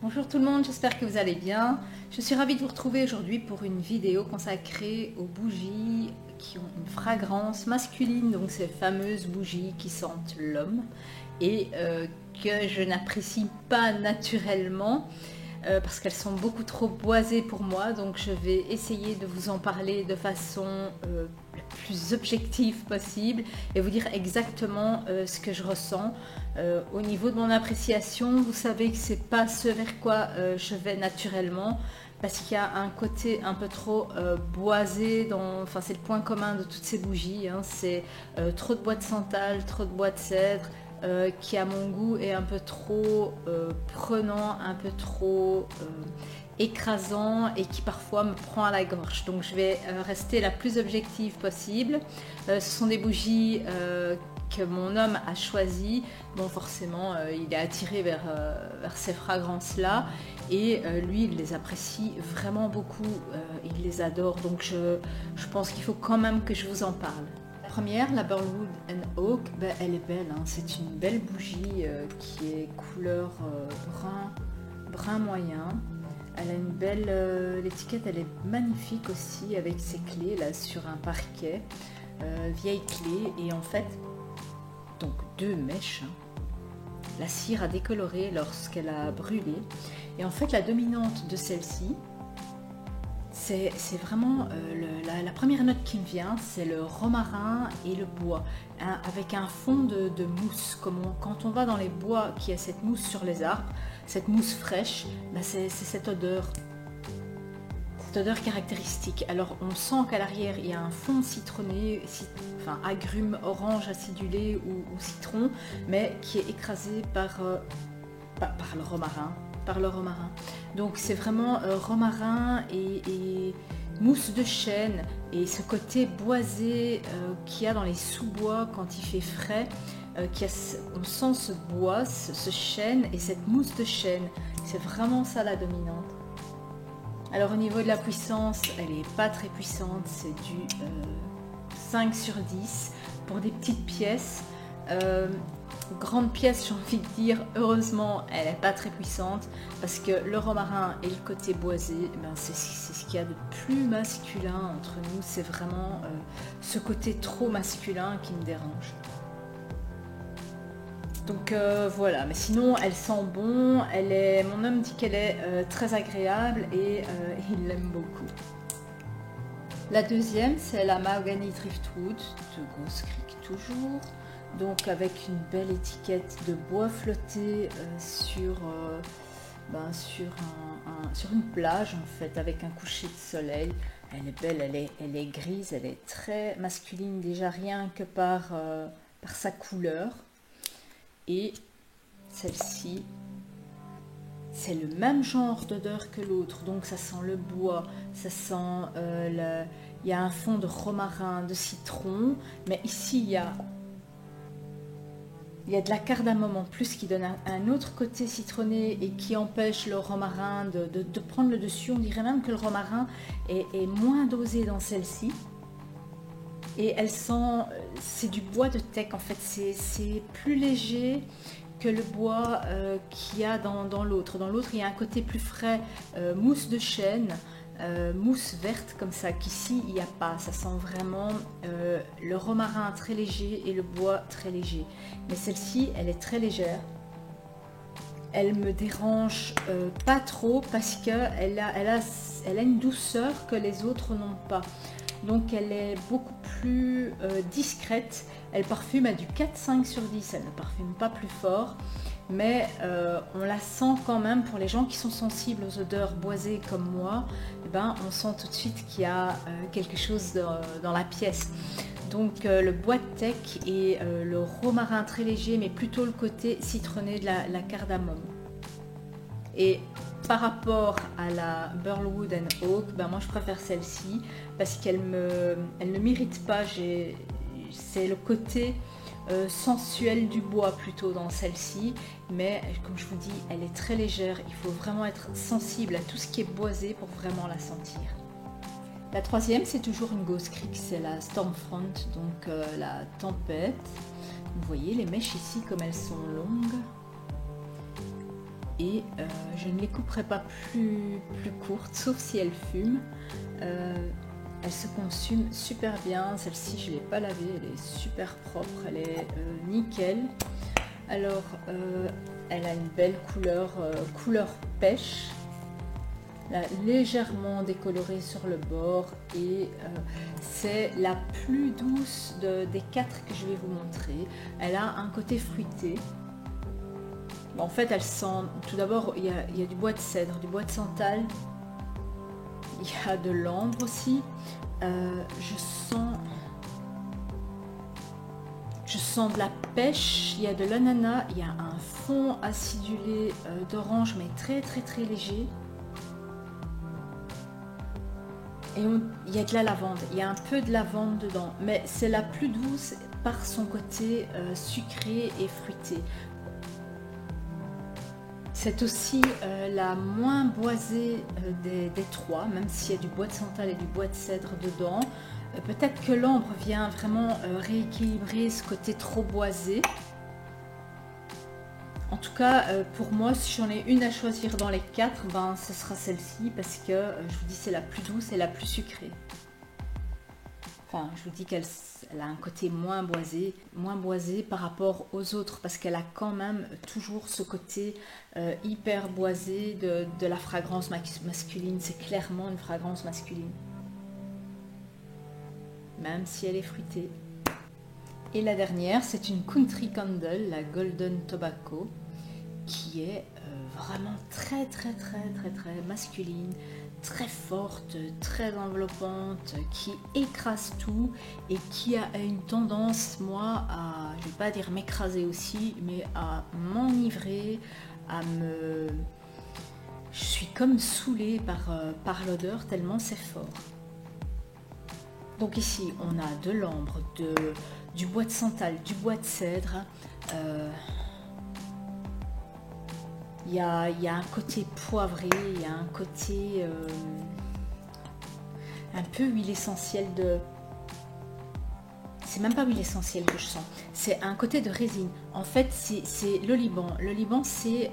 Bonjour tout le monde, j'espère que vous allez bien. Je suis ravie de vous retrouver aujourd'hui pour une vidéo consacrée aux bougies qui ont une fragrance masculine, donc ces fameuses bougies qui sentent l'homme et que je n'apprécie pas naturellement parce qu'elles sont beaucoup trop boisées pour moi, donc je vais essayer de vous en parler de façon la plus objective possible et vous dire exactement ce que je ressens. Au niveau de mon appréciation, vous savez que c'est pas ce vers quoi je vais naturellement, parce qu'il y a un côté un peu trop boisé, enfin c'est le point commun de toutes ces bougies, hein. C'est trop de bois de santal, trop de bois de cèdre, qui à mon goût est un peu trop prenant, un peu trop écrasant et qui parfois me prend à la gorge. Donc je vais rester la plus objective possible. Ce sont des bougies que mon homme a choisies. Bon, forcément il est attiré vers ces fragrances là et lui il les apprécie vraiment beaucoup, il les adore, donc je pense qu'il faut quand même que je vous en parle. La première, la Burlwood and Oak, ben, elle est belle, hein. C'est une belle bougie qui est couleur brun moyen. Elle a une belle, l'étiquette elle est magnifique aussi avec ses clés là sur un parquet, vieille clé, et en fait donc deux mèches, hein. La cire a décoloré lorsqu'elle a brûlé, et en fait la dominante de celle-ci, c'est vraiment la première note qui me vient, c'est le romarin et le bois, hein, avec un fond de mousse. Quand on va dans les bois qui a cette mousse sur les arbres, cette mousse fraîche, ben c'est cette odeur caractéristique. Alors on sent qu'à l'arrière il y a un fond citronné, enfin agrumes orange acidulé ou citron, mais qui est écrasé par le romarin. Donc c'est vraiment romarin et mousse de chêne, et ce côté boisé qu'il y a dans les sous-bois quand il fait frais, on sent ce bois, ce chêne et cette mousse de chêne. C'est vraiment ça la dominante. Alors au niveau de la puissance, elle n'est pas très puissante, c'est du 5 sur 10 pour des petites pièces. Grande pièce, j'ai envie de dire, heureusement elle n'est pas très puissante, parce que le romarin et le côté boisé, ben c'est ce qu'il y a de plus masculin entre nous. C'est vraiment ce côté trop masculin qui me dérange. Donc voilà, mais sinon elle sent bon, mon homme dit qu'elle est très agréable et il l'aime beaucoup. La deuxième, c'est la Mahogany Driftwood de Ghost Creek toujours. Donc avec une belle étiquette de bois flotté sur une plage en fait, avec un coucher de soleil. Elle est belle, elle est grise, elle est très masculine déjà rien que par sa couleur. Et celle-ci, c'est le même genre d'odeur que l'autre, donc ça sent le bois, ça sent il y a un fond de romarin, de citron, mais ici il y a de la cardamome en plus qui donne un autre côté citronné et qui empêche le romarin de prendre le dessus. On dirait même que le romarin est moins dosé dans celle-ci. Et elle sent, c'est du bois de teck en fait, c'est plus léger que le bois qu'il y a dans l'autre. Dans l'autre, il y a un côté plus frais, mousse de chêne, mousse verte comme ça, qu'ici il n'y a pas. Ça sent vraiment le romarin très léger et le bois très léger. Mais celle-ci, elle est très légère. Elle me dérange pas trop parce qu'elle a une douceur que les autres n'ont pas. Donc elle est beaucoup plus discrète. Elle parfume à du 4-5 sur 10, elle ne parfume pas plus fort, mais on la sent quand même. Pour les gens qui sont sensibles aux odeurs boisées comme moi, eh ben, on sent tout de suite qu'il y a quelque chose dans la pièce. Donc le bois de teck et le romarin très léger, mais plutôt le côté citronné de la cardamome. Et par rapport à la Burlwood and Oak, ben moi je préfère celle-ci parce qu'elle ne m'irrite pas. C'est le côté sensuel du bois plutôt dans celle-ci, mais comme je vous dis, elle est très légère. Il faut vraiment être sensible à tout ce qui est boisé pour vraiment la sentir. La troisième, c'est toujours une Ghost Creek, c'est la Stormfront, donc la tempête. Vous voyez les mèches ici comme elles sont longues. et je ne les couperai pas plus courtes, sauf si elles fument. Elle se consume super bien. Celle-ci, je ne l'ai pas lavée, elle est super propre, elle est nickel. Alors, elle a une belle couleur, couleur pêche, là, légèrement décolorée sur le bord, et c'est la plus douce des 4 que je vais vous montrer. Elle a un côté fruité. Bon, en fait, elle sent, tout d'abord, il y a du bois de cèdre, du bois de santal, il y a de l'ambre aussi. Je sens de la pêche, il y a de l'ananas, il y a un fond acidulé d'orange, mais très très très léger. Et il y a de la lavande, il y a un peu de lavande dedans, mais c'est la plus douce par son côté sucré et fruité. C'est aussi la moins boisée des 3, même s'il y a du bois de santal et du bois de cèdre dedans. Peut-être que l'ambre vient vraiment rééquilibrer ce côté trop boisé. En tout cas, pour moi, si j'en ai une à choisir dans les 4, ben, ce sera celle-ci, parce que je vous dis, c'est la plus douce et la plus sucrée. Enfin, je vous dis qu'elle a un côté moins boisé par rapport aux autres, parce qu'elle a quand même toujours ce côté hyper boisé de la fragrance masculine. C'est clairement une fragrance masculine, même si elle est fruitée. Et la dernière, c'est une Country Candle, la Golden Tobacco, qui est vraiment très très très très très masculine, très forte, très enveloppante, qui écrase tout et qui a une tendance, moi, à, je vais pas dire m'écraser aussi, mais à m'enivrer, je suis comme saoulée par l'odeur tellement c'est fort. Donc ici, on a de l'ambre, du bois de santal, du bois de cèdre. Il y a un côté poivré, il y a un côté un peu huile essentielle de... C'est même pas huile essentielle que je sens, c'est un côté de résine. En fait, c'est le Liban. Le Liban, c'est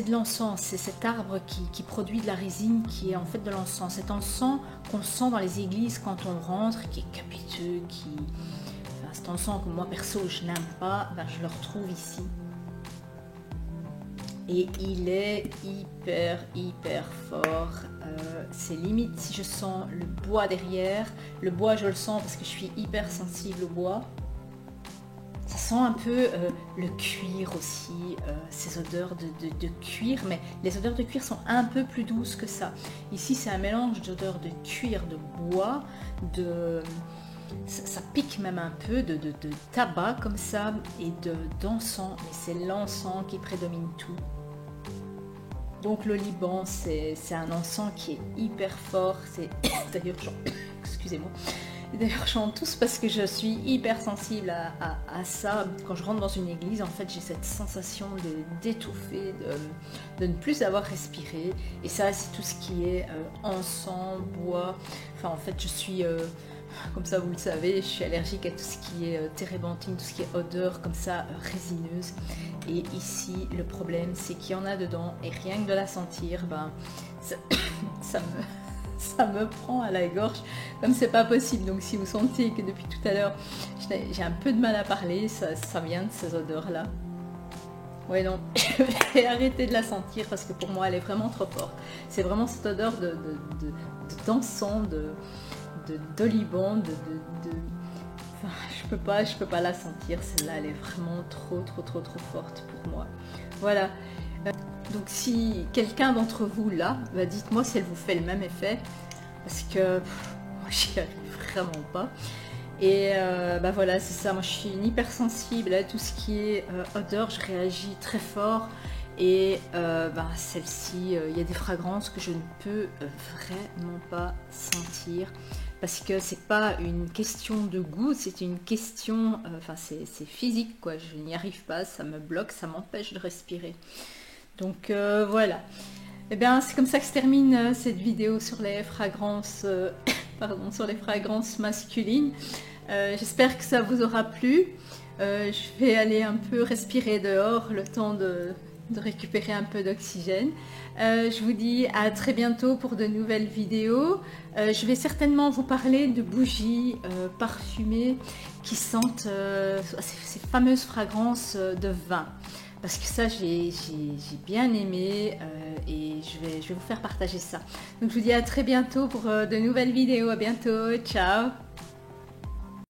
de l'encens, c'est cet arbre qui produit de la résine, qui est en fait de l'encens. Cet encens qu'on sent dans les églises quand on rentre, qui est capiteux, enfin, cet encens que moi perso je n'aime pas, ben, je le retrouve ici. Et il est hyper fort. C'est limite si je sens le bois derrière. Le bois, je le sens parce que je suis hyper sensible au bois. Ça sent un peu le cuir aussi, ces odeurs de cuir, mais les odeurs de cuir sont un peu plus douces que ça. Ici, c'est un mélange d'odeurs de cuir, de bois, ça pique même un peu de tabac comme ça, et d'encens, mais c'est l'encens qui prédomine tout. Donc le Liban, c'est un encens qui est hyper fort. D'ailleurs, excusez-moi. D'ailleurs, je chante tous parce que je suis hyper sensible à ça. Quand je rentre dans une église, en fait, j'ai cette sensation d'étouffer, de ne plus avoir respiré. Et ça, c'est tout ce qui est encens, bois. Enfin, en fait, je suis, comme ça, vous le savez, je suis allergique à tout ce qui est térébenthine, tout ce qui est odeur comme ça, résineuse. Et ici, le problème, c'est qu'il y en a dedans. Et rien que de la sentir, ben, ça me prend à la gorge comme c'est pas possible. Donc si vous sentez que depuis tout à l'heure j'ai un peu de mal à parler, ça vient de ces odeurs là. Ouais, non, je vais arrêter de la sentir parce que pour moi elle est vraiment trop forte. C'est vraiment cette odeur d'encens, d'oliban, enfin, je peux pas la sentir. Celle-là, elle est vraiment trop forte pour moi. Voilà. Donc si quelqu'un d'entre vous là, bah dites-moi si elle vous fait le même effet, parce que moi j'y arrive vraiment pas. Et bah voilà, c'est ça, moi je suis une hypersensible à tout ce qui est odeur, je réagis très fort. Et bah, celle-ci, il y a des fragrances que je ne peux vraiment pas sentir, parce que c'est pas une question de goût, c'est une question, enfin c'est physique quoi, je n'y arrive pas, ça me bloque, ça m'empêche de respirer. Donc voilà, et bien c'est comme ça que se termine cette vidéo sur les fragrances, pardon, sur les fragrances masculines. J'espère que ça vous aura plu. Je vais aller un peu respirer dehors le temps de de récupérer un peu d'oxygène. Je vous dis à très bientôt pour de nouvelles vidéos. Je vais certainement vous parler de bougies parfumées qui sentent ces fameuses fragrances de vin. Parce que ça, j'ai bien aimé et je vais vous faire partager ça. Donc je vous dis à très bientôt pour de nouvelles vidéos. À bientôt. Ciao!